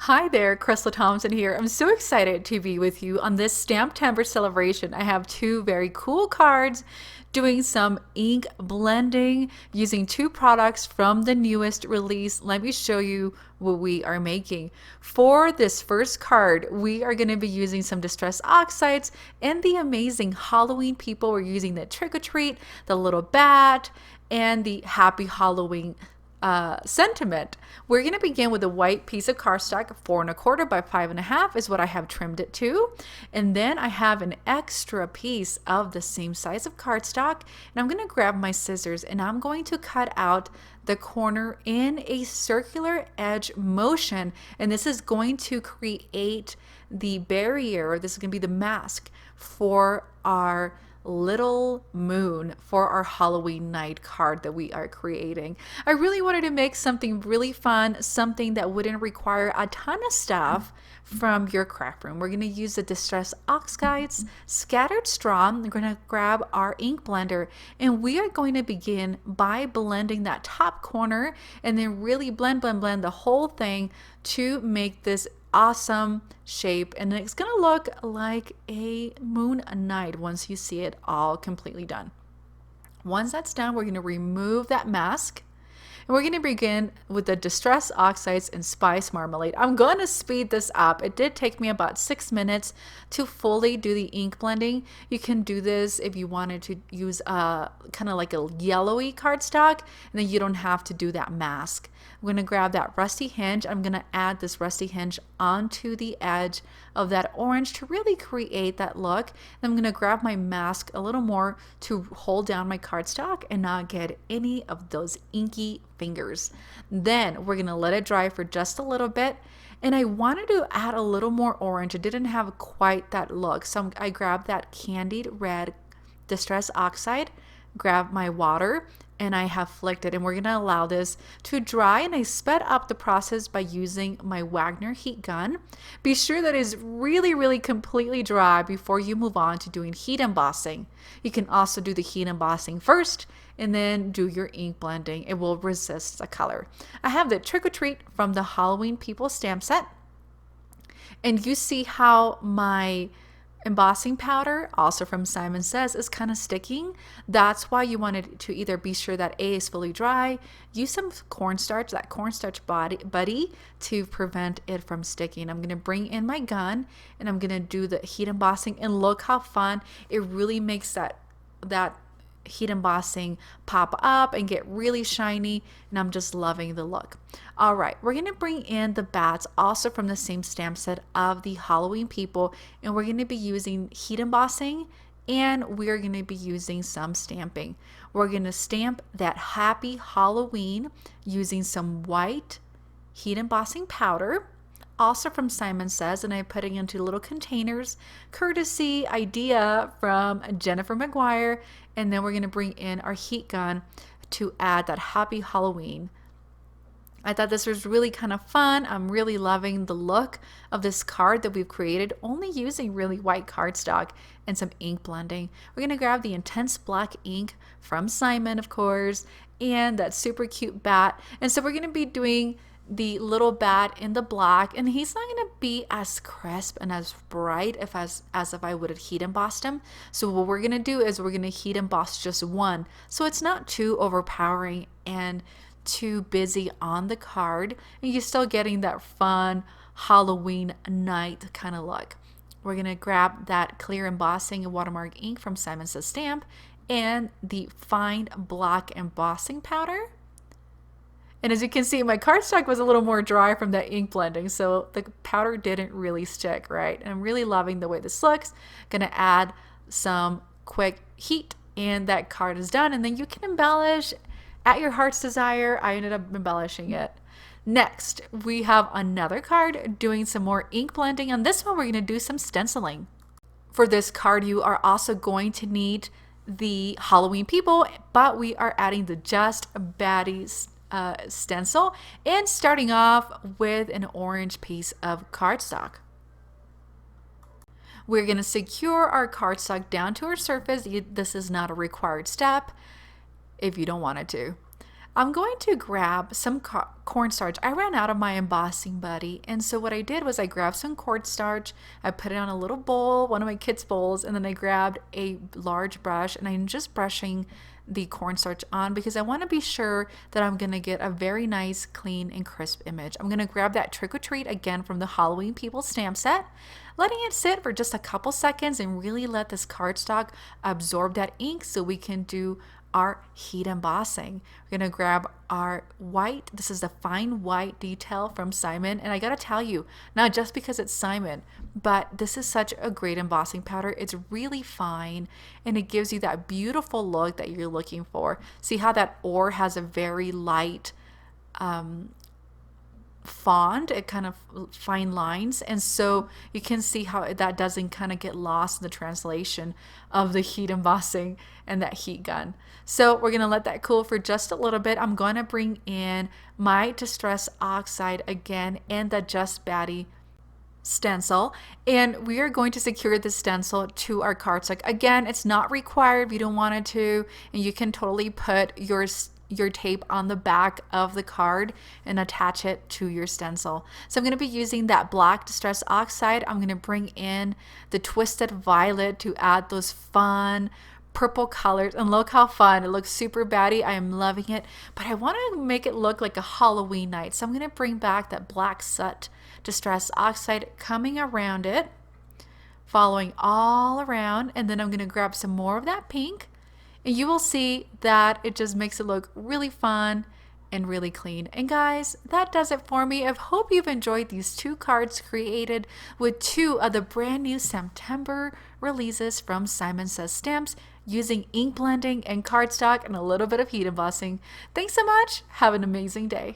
Hi there, Crystal Thompson here. I'm so excited to be with you on this Stamptember celebration. I have two very cool cards doing some ink blending using two products from the newest release. Let me show you what we are making. For this first card, we are going to be using some Distress Oxides and the amazing Halloween people. We're using the Trick or Treat, the little bat, and the Happy Halloween sentiment. We're going to begin with a white piece of cardstock, 4¼ by 5½ is what I have trimmed it to. And then I have an extra piece of the same size of cardstock. And I'm going to grab my scissors and I'm going to cut out the corner in a circular edge motion. And this is going to create the barrier. This is going to be the mask for our little moon for our Halloween night card that we are creating. I really wanted to make something really fun, something that wouldn't require a ton of stuff from your craft room. We're going to use the Distress Oxides scattered straw. We're going to grab our ink blender and we are going to begin by blending that top corner and then really blend the whole thing to make this awesome shape, and it's gonna look like a moon night once you see it all completely done. Once that's done, we're going to remove that mask and we're going to begin with the Distress Oxides and Spice Marmalade. I'm going to speed this up. It did take me about 6 minutes to fully do the ink blending. You can do this if you wanted to use kind of like a yellowy cardstock, and then you don't have to do that mask. I'm going to grab that rusty hinge. I'm going to add this rusty hinge onto the edge of that orange to really create that look. And I'm going to grab my mask a little more to hold down my cardstock and not get any of those inky fingers. Then we're going to let it dry for just a little bit. And I wanted to add a little more orange. It didn't have quite that look. So I grabbed that candied red Distress Oxide, grab my water, and I have flicked it, and we're gonna allow this to dry. And I sped up the process by using my Wagner heat gun. Be sure that it's really completely dry before you move on to doing heat embossing. You can also do the heat embossing first and then do your ink blending. It will resist the color. I have the Trick or Treat from the Halloween People stamp set, and you see how my embossing powder, also from Simon Says, is kind of sticking. That's why you wanted to either be sure that A is fully dry, use some cornstarch, that cornstarch buddy, to prevent it from sticking. I'm going to bring in my gun and I'm going to do the heat embossing, and look how fun it really makes that heat embossing pop up and get really shiny, and I'm just loving the look. All right, we're going to bring in the bats, also from the same stamp set of the Halloween People, and we're going to be using heat embossing, and we're going to be using some stamping. We're going to stamp that Happy Halloween using some white heat embossing powder, also from Simon Says, and I'm putting into little containers, courtesy idea from Jennifer McGuire. And then we're going to bring in our heat gun to add that Happy Halloween. I thought this was really kind of fun. I'm really loving the look of this card that we've created, only using really white cardstock and some ink blending. We're going to grab the Intense Black ink from Simon, of course, and that super cute bat. And so we're going to be doing the little bat in the black, and he's not going to be as crisp and as bright as if I would have heat embossed him. So what we're going to do is we're going to heat emboss just one, so it's not too overpowering and too busy on the card, and you're still getting that fun Halloween night kind of look. We're going to grab that clear embossing and watermark ink from Simon Says Stamp and the fine black embossing powder. And as you can see, my cardstock was a little more dry from that ink blending, so the powder didn't really stick, right? And I'm really loving the way this looks. Gonna add some quick heat, and that card is done. And then you can embellish at your heart's desire. I ended up embellishing it. Next, we have another card doing some more ink blending. On this one, we're gonna do some stenciling. For this card, you are also going to need the Halloween People, but we are adding the Just Baddies stencil, and starting off with an orange piece of cardstock. We're going to secure our cardstock down to our surface. This is not a required step if you don't want it to. I'm going to grab some cornstarch. I ran out of my embossing buddy, and so what I did was I grabbed some cornstarch, I put it on a little bowl, one of my kids' bowls, and then I grabbed a large brush, and I'm just brushing the cornstarch on because I want to be sure that I'm going to get a very nice, clean, and crisp image. I'm going to grab that Trick or Treat again from the Halloween People stamp set, letting it sit for just a couple seconds and really let this cardstock absorb that ink so we can do our heat embossing. We're going to grab our white. This is the fine white detail from Simon. And I got to tell you, not just because it's Simon, but this is such a great embossing powder. It's really fine and it gives you that beautiful look that you're looking for. See how that ore has a very light fond, it kind of fine lines, and so you can see how that doesn't kind of get lost in the translation of the heat embossing and that heat gun. So we're going to let that cool for just a little bit. I'm going to bring in my Distress Oxide again and the Just Batty stencil, and we are going to secure the stencil to our cardstock. Again, it's not required if you don't want it to, and you can totally put your tape on the back of the card and attach it to your stencil. So I'm going to be using that black Distress Oxide. I'm going to bring in the Twisted Violet to add those fun purple colors, and look how fun it looks. Super batty. I am loving it, but I want to make it look like a Halloween night, so I'm going to bring back that black Soot Distress Oxide, coming around it, following all around, and then I'm going to grab some more of that pink, and you will see that it just makes it look really fun and really clean. And guys, that does it for me. I hope you've enjoyed these 2 cards created with 2 of the brand new Stamptember releases from Simon Says Stamps, using ink blending and cardstock and a little bit of heat embossing. Thanks so much. Have an amazing day.